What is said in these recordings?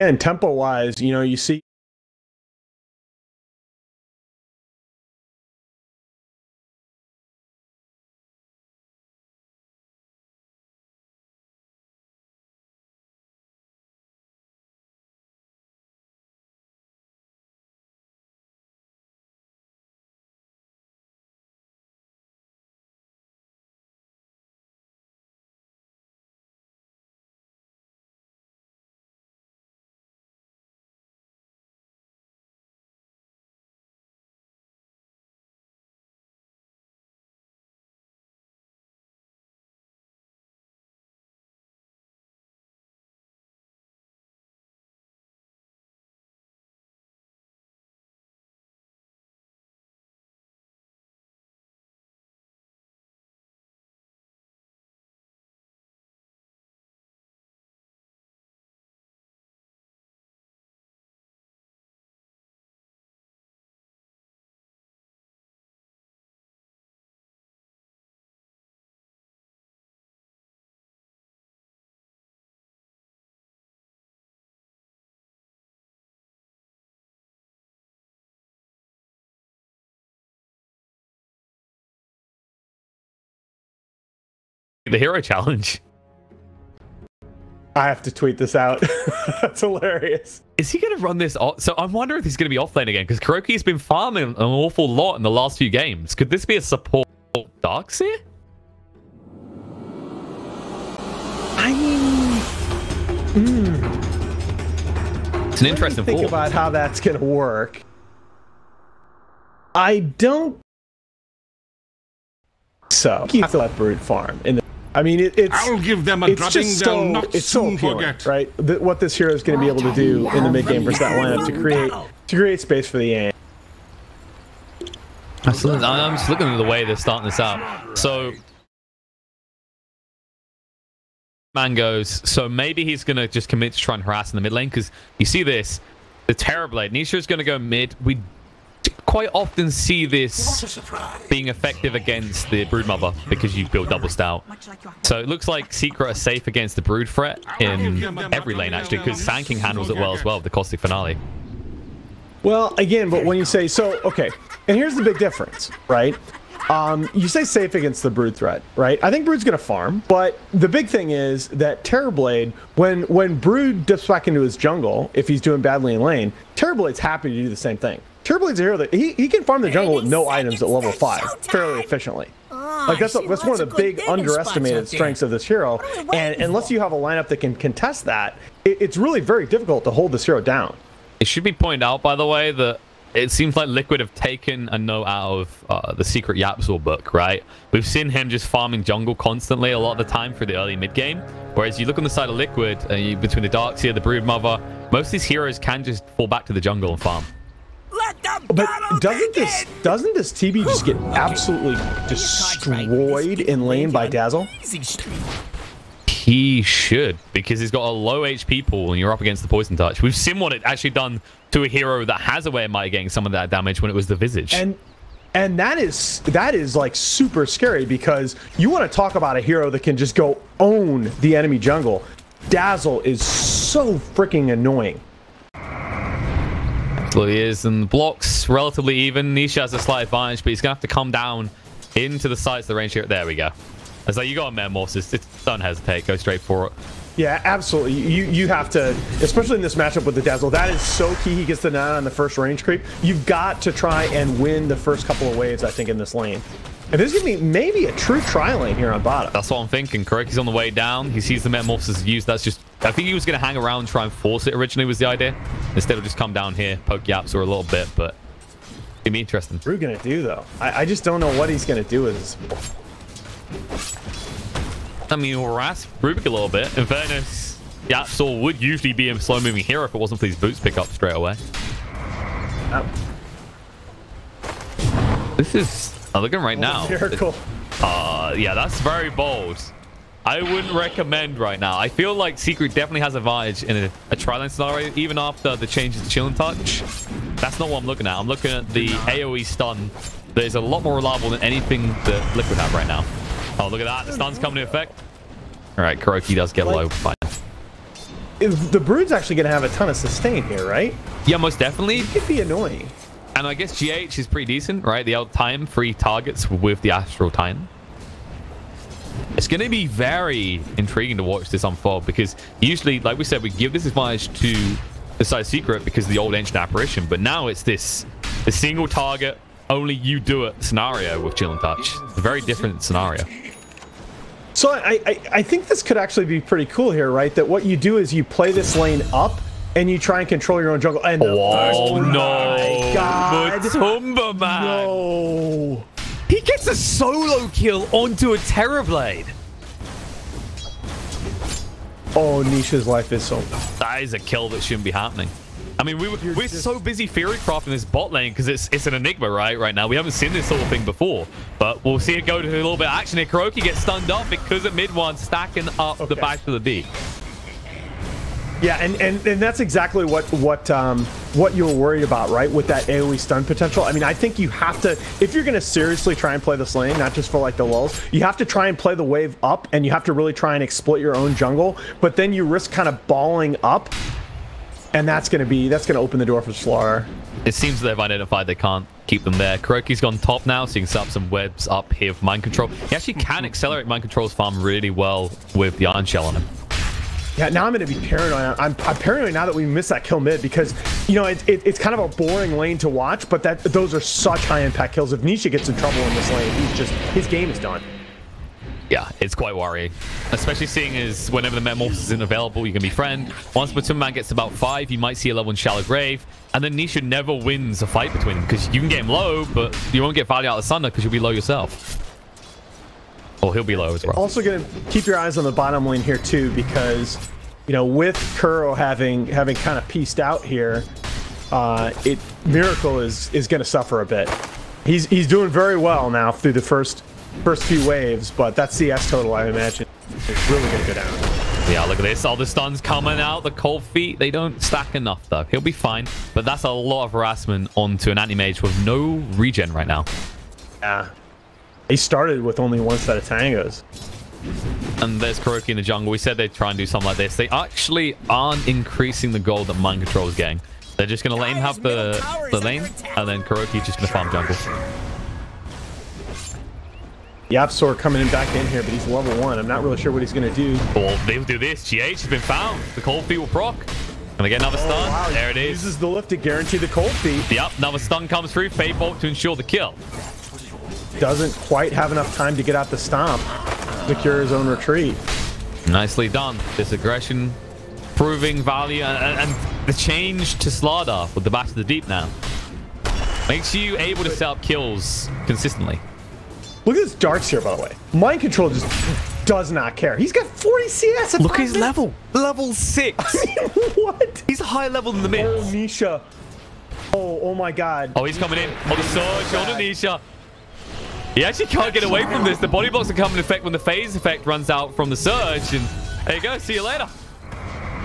And tempo-wise, you know, you see the hero challenge. I have to tweet this out. That's hilarious. Is he going to run this off? So I'm wondering if he's going to be offlane again, because KuroKy's been farming an awful lot in the last few games. Could this be a support Darkseer? I mean, it's an interesting think thought. about how that's going to work. I don't. So keep the brute farm. I mean, it's. I'll give them a drubbing they'll not soon appealing, forget. right? What this hero is going to be able to do in the mid game versus that lineup to create space for the aim. I'm just looking at the way they're starting this out. So man goes, so maybe he's going to just commit to try and harass in the mid lane, because you see this, the Terrorblade. Nisha's going to go mid. We quite often see this being effective against the Broodmother because you build double stout. So it looks like Secret are safe against the Brood threat in every lane, actually, because Sand King handles it well as well with the Caustic Finale. Well, again, but when you say so, okay, and here's the big difference, right? You say safe against the Brood threat, right? I think Brood's going to farm, but the big thing is that Terrorblade, when Brood dips back into his jungle, if he's doing badly in lane, Terrorblade's happy to do the same thing. Terrorblade's a hero that he can farm the jungle with no items at level 5 fairly efficiently. Like that's one of the big underestimated strengths of this hero, and unless you have a lineup that can contest that, it's really very difficult to hold this hero down. It should be pointed out, by the way, that it seems like Liquid have taken a note out of the Secret Yapzor book, right? We've seen him just farming jungle constantly a lot of the time through the early mid-game, whereas you look on the side of Liquid, between the Darkseer, the Broodmother, most of these heroes can just fall back to the jungle and farm. But doesn't this TB just get absolutely destroyed in lane by Dazzle? He should, because he's got a low HP pool and you're up against the Poison Touch. We've seen what it actually done to a hero that has a way of might getting some of that damage when it was the Visage. And that is like super scary, because you want to talk about a hero that can just go own the enemy jungle. Dazzle is so freaking annoying. Absolutely is, and the blocks relatively even. Nisha has a slight advantage, but he's gonna have to come down into the sights of the range here. There we go. It's like, you got a Metamorphosis, don't hesitate, go straight for it. Yeah, absolutely. You have to, especially in this matchup with the Dazzle, that is so key. He gets the 9 on the first range creep. You've got to try and win the first couple of waves, I think, in this lane. And this is going to be maybe a true try lane here on bottom. That's what I'm thinking. KuroKy's on the way down. He sees the Metamorphosis used. That's just, I think he was going to hang around and try and force it originally was the idea. Instead, he'll just come down here, poke Yapzor a little bit, but it'd be interesting. What's Brew going to do, though? I just don't know what he's going to do with this. I mean, he'll harass Rubik a little bit. In fairness, Yapzor would usually be a slow-moving hero if it wasn't for these boots pick up straight away. This is... I'm looking right now. Miracle. Yeah, that's very bold. I wouldn't recommend right now. I feel like Secret definitely has advantage in a tri-lane scenario, even after the changes to Chilling Touch. That's not what I'm looking at. I'm looking at the AoE stun that is a lot more reliable than anything that Liquid have right now. Oh, look at that. The stun's coming into effect. All right, KuroKy does get low. Fine. the Brood's actually going to have a ton of sustain here, right? Yeah, most definitely. It could be annoying. And I guess GH is pretty decent, right? The out-time 3 targets with the Astral Titan. It's going to be very intriguing to watch this unfold because usually, like we said, we give this advantage to the Side Secret because of the old Ancient Apparition, but now it's this single target, only you do it scenario with Chill and Touch. It's a very different scenario. So I think this could actually be pretty cool here, right? That what you do is you play this lane up and you try and control your own jungle. And oh no! My God! Matumba, man! No! He gets a solo kill onto a Terrorblade. Oh, Nisha's life is so... That is a kill that shouldn't be happening. I mean, we're so busy theory crafting this bot lane because it's an enigma, right now. We haven't seen this sort of thing before, but we'll see it go to a little bit of action here. KuroKy gets stunned up because at mid one, stacking up the back of the D. Yeah, and that's exactly what you were worried about, right? With that AoE stun potential. I mean, I think you have to, if you're going to seriously try and play this lane, not just for like the lulls, you have to try and play the wave up, and you have to really try and exploit your own jungle. But then you risk kind of balling up, and that's going to open the door for slaughter. It seems they've identified they can't keep them there. KuroKy's gone top now, so you can set up some webs up here for mind control. He actually can accelerate mind control's farm really well with the Iron Shell on him. Yeah, now I'm going to be paranoid. I'm paranoid now that we missed that kill mid because, you know, it's kind of a boring lane to watch, but those are such high impact kills. If Nisha gets in trouble in this lane, his game is done. Yeah, it's quite worrying, especially seeing as whenever the Metamorphosis isn't available, you can befriend. Once Matumba gets about 5, you might see a level 1 Shallow Grave, and then Nisha never wins a fight between them because you can get him low, but you won't get value out of the Thunder because you'll be low yourself. Or he'll be low as well. Also going to keep your eyes on the bottom lane here too, because, you know, with Kuro having kind of pieced out here, Miracle is going to suffer a bit. He's doing very well now through the first few waves, but that CS total, I imagine, is really going to go down. Yeah, look at this. All the stuns coming out. The cold feet, they don't stack enough, though. He'll be fine, but that's a lot of harassment onto an anti-mage with no regen right now. Yeah. He started with only one set of tangos. And there's KuroKy in the jungle. We said they'd try and do something like this. They actually aren't increasing the gold that Mind Control is getting. They're just going to let him have the lane, and then KuroKy's just going to farm jungle. Yapsor coming in back in here, but he's level 1. I'm not really sure what he's going to do. Well, they'll do this. GH has been found. The cold feet will proc. Gonna get another stun. Wow. There it is. Uses the lift to guarantee the cold feet. Yep, another stun comes through. Fade Bolt to ensure the kill. Doesn't quite have enough time to get out the stomp, secure his own retreat. Nicely done. This aggression proving value, and the change to Slardar with the Back to the Deep now makes you able to set up kills consistently. Look at this darks here, by the way. Mind Control just does not care. He's got 40 CS. Look at his level. Level 6. I mean, what? He's a higher level than the mid. Oh, Nisha. Oh my God. Oh, he's coming in. Oh, the surge on the Nisha. He actually can't get away from this. The body blocks are coming in effect when the phase effect runs out from the surge. And there you go. See you later.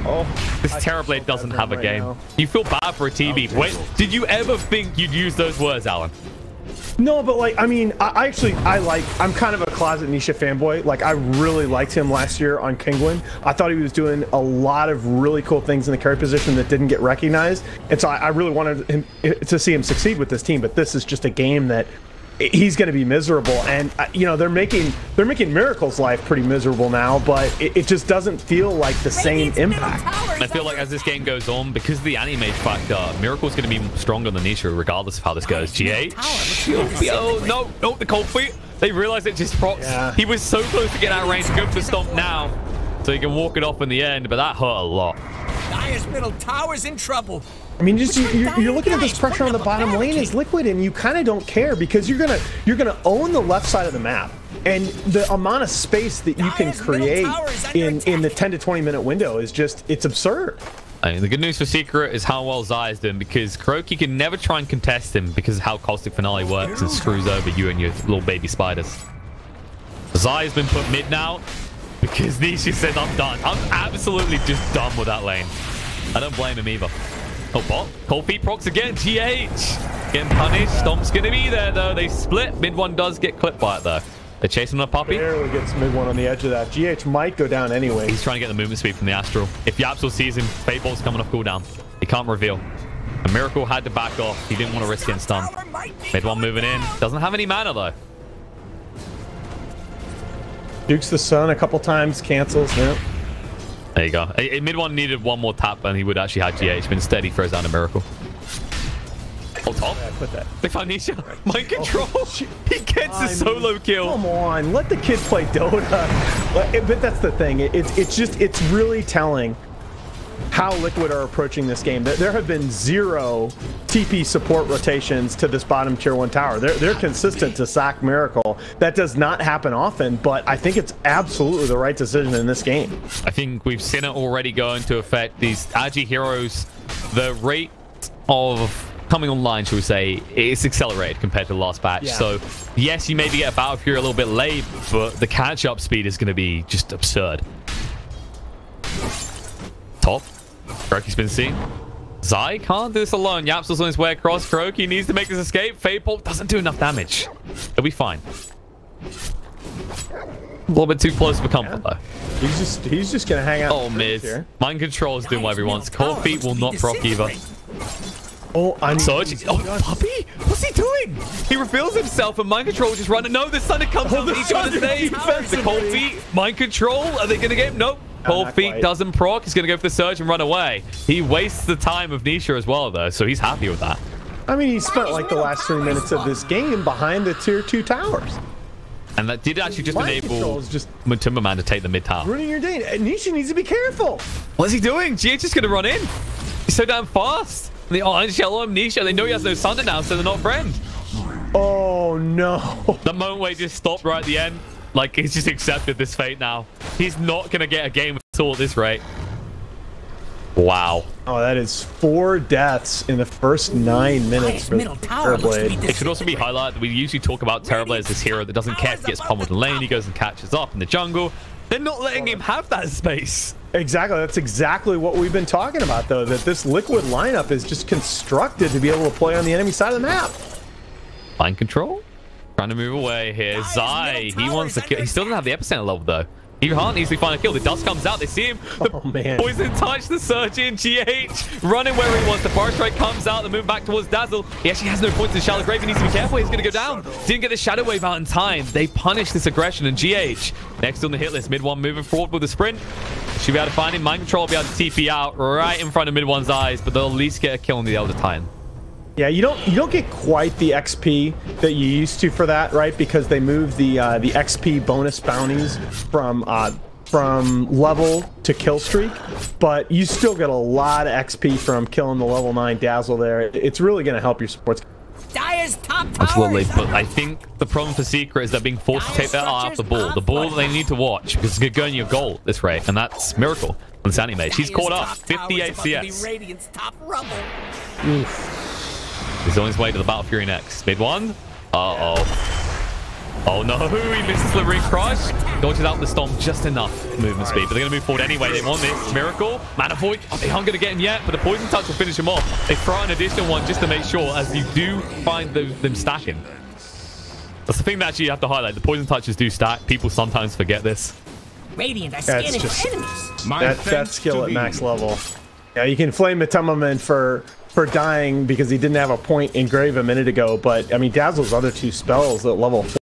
Oh, this Terrorblade doesn't have a right game. Now. You feel bad for a TV. Wait, did you ever think you'd use those words, Alan? No, but like, I mean, I'm kind of a closet Nisha fanboy. Like, I really liked him last year on Kingwin. I thought he was doing a lot of really cool things in the carry position that didn't get recognized. And so I really wanted him to see him succeed with this team. But this is just a game that he's going to be miserable. And, you know, they're making Miracle's life pretty miserable now, but it just doesn't feel like the same impact. I feel like as this game goes on, because of the anti-mage factor, Miracle's going to be stronger than Nisha regardless of how this goes. GH? Oh, no, the cold feet. They realized it just procs. Yeah. He was so close to get out of range. Go for the stomp now, so he can walk it off in the end, but that hurt a lot. Dire's middle tower's in trouble. I mean, just you're looking at this pressure on the bottom lane as Liquid, and you kind of don't care because you're gonna own the left side of the map, and the amount of space that you can create in the 10 to 20 minute window is just, it's absurd. I mean, the good news for Secret is how well Zai's doing, because KuroKy can never try and contest him because of how Caustic Finale works and screws over you and your little baby spiders. Zai's been put mid now because Nisha said, I'm done. I'm absolutely just done with that lane. I don't blame him either. Oh, bot. Cold feet procs again. GH. Getting punished. Stomp's going to be there, though. They split. Mid one does get clipped by it, though. They're chasing on a Poppy. Barely gets mid one on the edge of that. GH might go down anyway. He's trying to get the movement speed from the Astral. If Yapsel sees him, Fate Bolt's coming off cooldown. He can't reveal. A Miracle had to back off. He didn't want to risk getting stunned. Mid one moving in. Doesn't have any mana though. Dukes the Sun a couple times, cancels. Yep. There you go. Mid one needed one more tap and he would actually have GH, but instead he throws down a Miracle. Oh, top. Yeah, put that. They found Nisha. Mind control. He gets a solo kill. Come on, let the kid play Dota. But that's the thing. It's really telling how Liquid are approaching this game. There have been 0 TP support rotations to this bottom tier 1 tower. They're consistent to sack Miracle. That does not happen often, but I think it's absolutely the right decision in this game. I think we've seen it already going to affect these Agi heroes. The rate of coming online, shall we say, it's accelerated compared to the last patch. Yeah. So yes, you maybe get a Battle Fury a little bit late, but the catch-up speed is going to be just absurd. Top. Kroki's been seen. Zai can't do this alone. Yapsel's on his way across. Kroki needs to make this escape. Fate Bolt doesn't do enough damage. He'll be fine. A little bit too close of a comfort though. He's just gonna hang out. Oh, mid. Mind control is doing whatever he wants. Cold Feet will not proc either. Oh, I need Surge. Oh, Puppy? What's he doing? He reveals himself and Mind Control just running. No, the Thunder comes out. Each other's stage. The Cold Feet, Mind Control. Are they going to get him? Nope. Cold Feet doesn't proc. He's going to go for the Surge and run away. He wastes the time of Nisha as well, though, so he's happy with that. I mean, he spent like the last 3 minutes of this game behind the tier 2 towers. And that did actually just enable Timberman to take the mid tower. Ruining your day. Nisha needs to be careful. What's he doing? GH is going to run in. He's so damn fast. They unshello him, Nisha. They know he has no Thunder now, so they're not friends. Oh, no. The moment where he just stopped right at the end. Like, he's just accepted this fate now. He's not going to get a game at all at this rate. Wow. Oh, that is 4 deaths in the first 9 minutes for Terrorblade. It should also be highlighted that we usually talk about Terrorblade as this hero that doesn't care if he gets pummeled in lane. He goes and catches up in the jungle. They're not letting him have that space. Exactly. That's exactly what we've been talking about, though, that this Liquid lineup is just constructed to be able to play on the enemy side of the map. Mind control. Trying to move away here. Zai, he wants to kill. He still doesn't have the epicenter level, though. He can't easily find a kill. The dust comes out. They see him. The man. Poison touch, the surge in. GH running where he wants. The fire strike comes out. The move back towards Dazzle. He actually has no points in Shallow Grave. He needs to be careful. He's going to go down. Didn't get the Shadow Wave out in time. They punish this aggression. And GH next on the hit list. Mid one moving forward with the sprint. Should be able to find him. Mind control will be able to TP out right in front of mid one's eyes, but they'll at least get a kill on the Elder Titan. Yeah, you don't get quite the XP that you used to for that, right? Because they moved the XP bonus bounties from level to kill streak, but you still get a lot of XP from killing the level 9 Dazzle there. It's really going to help your supports. Dire's top Absolutely, but I think the problem for Secret is they're being forced to take their eye off the ball. The ball that they need to watch, because it's going to go in your goal at this rate, and that's Miracle on Sandy Mage. He's caught up, 58 CS. He's on his way to the Battle Fury next. Mid one. Uh-oh. Oh no, he misses the ring crush. Dodges out the Storm just enough movement speed, but they're going to move forward anyway. They want this. Miracle. Mana Void. Oh, they aren't going to get him yet, but the Poison Touch will finish him off. They throw an additional one just to make sure, as you do find them stacking. That's the thing that actually you have to highlight. The Poison Touches do stack. People sometimes forget this. Radiant are scanning enemies. That skill at max level. Yeah, you can flame the Tummelman for dying because he didn't have a point in Grave a minute ago, but I mean Dazzle's other 2 spells at level 4